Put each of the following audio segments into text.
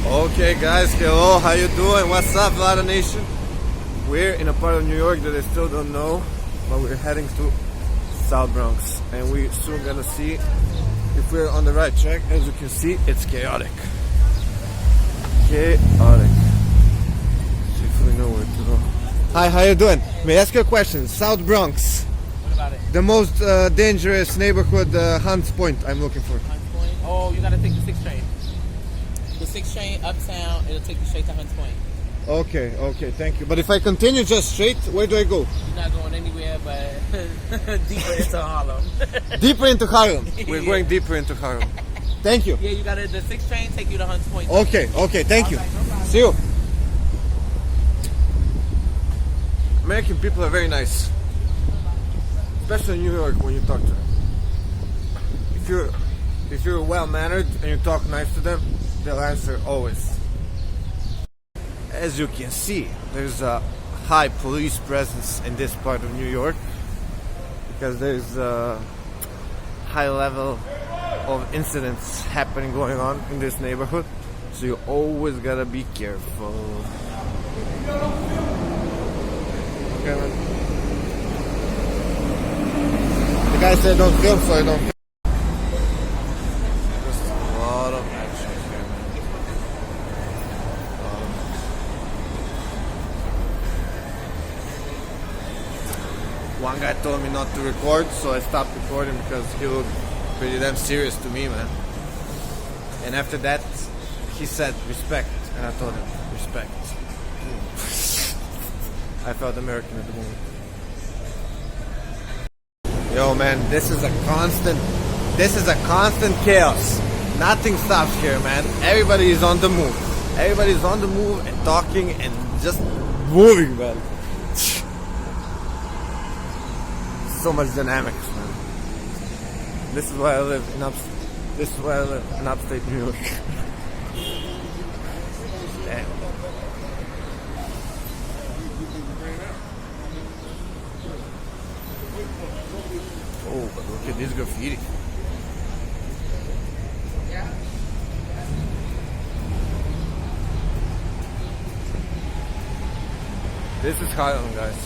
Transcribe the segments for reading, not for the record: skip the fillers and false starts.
Okay guys, hello, how you doing? What's up, Vlada Nation? We're in a part of New York that I still don't know, but we're heading to South Bronx, and we're soon gonna see if we're on the right track. As you can see, it's chaotic. Chaotic. See if we know where to go. Hi, how you doing? May I ask you a question? South Bronx. What about it? The most dangerous neighborhood, Hunts Point, I'm looking for. Hunts Point? Oh, you gotta take the 6 train. The 6 train uptown, it'll take you straight to Hunts Point. Okay, thank you. But if I continue just straight, where do I go? You're not going anywhere but deeper into Harlem. Deeper into Harlem. We're going deeper into Harlem. Thank you. Yeah, you gotta, the 6 train take you to Hunts Point. Okay, thank you. Right, no problem. See you. American people are very nice. Especially in New York when you talk to them. If you're well-mannered and you talk nice to them, they'll answer always. As you can see, there's a high police presence in this part of New York because there's a high level of incidents going on in this neighborhood, so you always gotta be careful. Okay, man. The guy said don't film, so I don't film. Just a lot of action here, man. One guy told me not to record, so I stopped recording because he looked pretty damn serious to me, man. And after that, he said respect, and I told him respect. I felt American at the moment. Yo, man, this is a constant chaos. Nothing stops here, man. Everybody is on the move. Everybody's on the move and talking and just moving, man. So much dynamics, man. This is why I live in upstate New York. Damn. Oh, but look at this graffiti. This is Harlem, guys.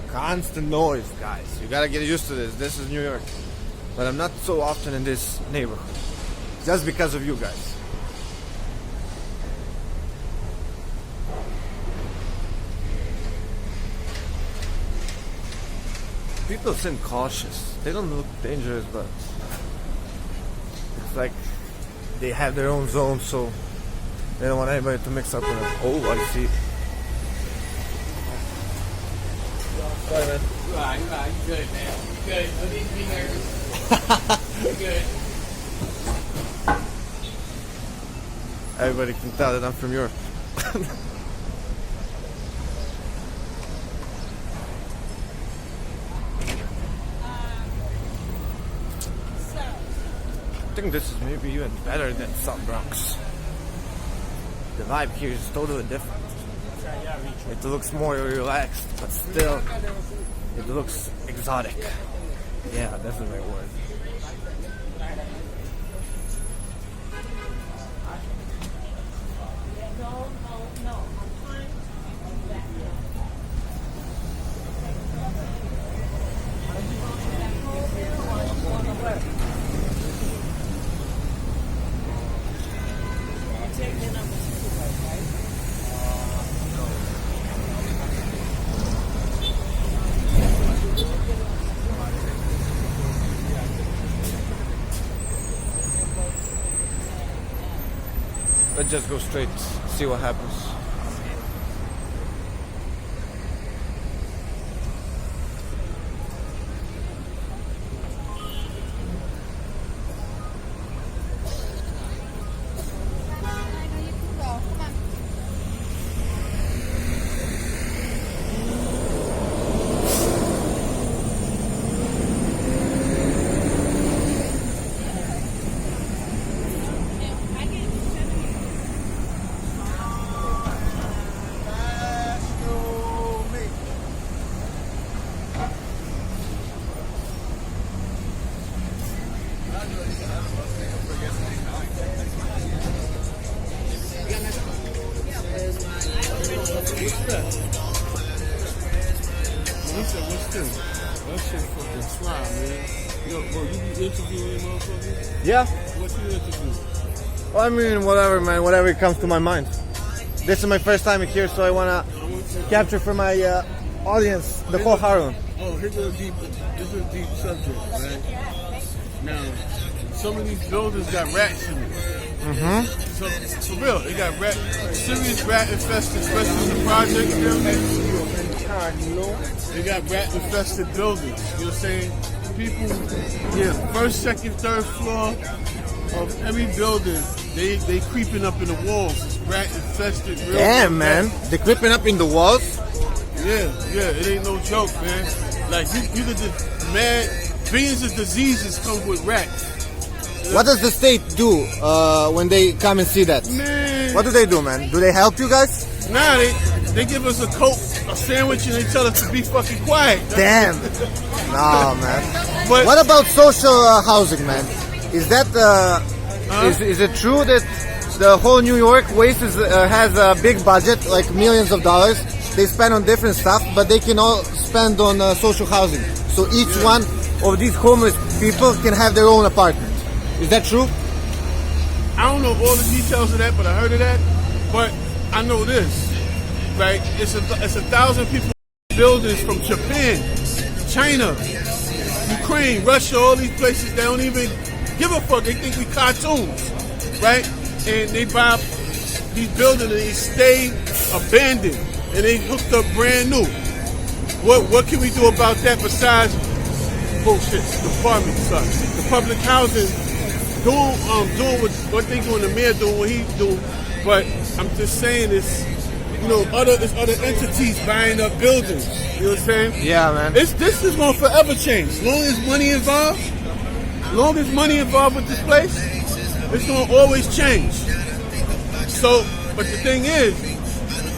Constant noise, guys. You gotta get used to this. This is New York. But I'm not so often in this neighborhood. Just because of you guys. People seem cautious. They don't look dangerous, but it's like they have their own zone, so they don't want anybody to mix up with them. Oh, I see. Sorry, man. You good, man. You good. No need to be nervous. You're good. Everybody can tell that I'm from Europe. I think this is maybe even better than South Bronx. The vibe here is totally different. It looks more relaxed, but still, it looks exotic. Yeah, that's the right word. Let's just go straight, see what happens. What's this? That shit fucking slime, man. Yo, bro, you be interviewing motherfuckers? Yeah. What's your interview? Well, I mean, whatever, man. Whatever comes to my mind. This is my first time here, so I wanna capture for my audience the whole Harlem. Oh, here's a deep subject, right? Now, some of these buildings got rats in it. Mm-hmm. So, for real, they got serious rat infested, especially in the project buildings. They got rat infested buildings. You know what I'm saying? People, first, second, third floor of every building, they creeping up in the walls. It's rat infested. Real Damn, man. They're creeping up in the walls? Yeah, it ain't no joke, man. Like, you could just mad, billions of diseases come with rats. What does the state do when they come and see that? Man. What do they do, man? Do they help you guys? Nah, they give us a Coke, a sandwich, and they tell us to be fucking quiet. Damn. No, man. But What about social housing, man? Is that is it true that the whole New York Waste has a big budget, like millions of dollars? They spend on different stuff, but they can all spend on social housing. So each one of these homeless people can have their own apartment. Is that true? I don't know all the details of that, but I heard of that. But I know this, right? It's 1,000 people in buildings from Japan, China, Ukraine, Russia, all these places. They don't even give a fuck. They think we cartoons, right? And they buy these buildings and they stay abandoned and they hooked up brand new. What can we do about that besides bullshit? The apartment sucks. The public housing doing what they doing, the mayor doing what he's doing. But I'm just saying it's other entities buying up buildings. You know what I'm saying? Yeah, man. This is gonna forever change. As long as money involved, with this place, it's gonna always change. So, but the thing is,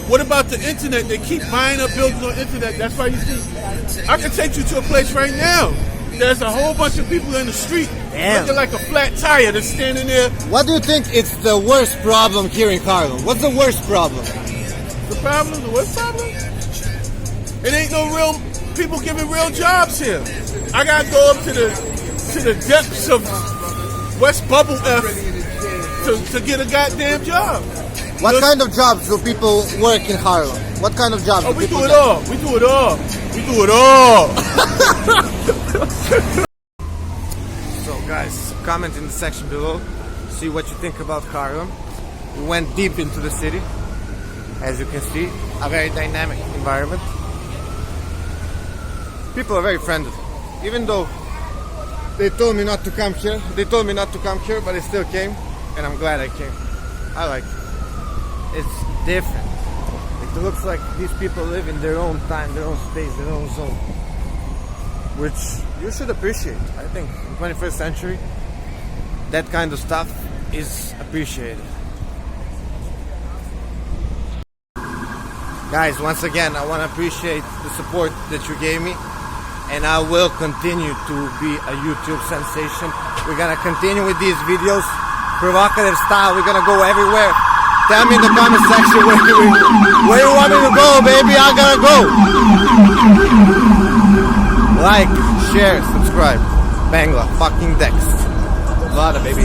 what about the internet? They keep buying up buildings on the internet. That's why you see, I can take you to a place right now. There's a whole bunch of people in the street looking like a flat tire that's standing there. What do you think is the worst problem here in Harlem? What's the worst problem? The worst problem? It ain't no real people giving real jobs here. I gotta go up to the depths of West Bubble F to get a goddamn job. What kind of jobs do people work in Harlem? What kind of jobs? We do it all. We do it all. So guys, comment in the section below. See what you think about Harlem. We went deep into the city. As you can see, a very dynamic environment. People are very friendly. Even though they told me not to come here, but I still came. And I'm glad I came. I like it. It's different. It looks like these people live in their own time, their own space, their own zone. Which you should appreciate. I think in the 21st century, that kind of stuff is appreciated. Guys, once again, I want to appreciate the support that you gave me. And I will continue to be a YouTube sensation. We're going to continue with these videos. Provocative style. We're going to go everywhere. Tell me in the comment section where you want me to go, baby. I gotta go. Like, share, subscribe. Bangla, fucking Dex. Lada, baby.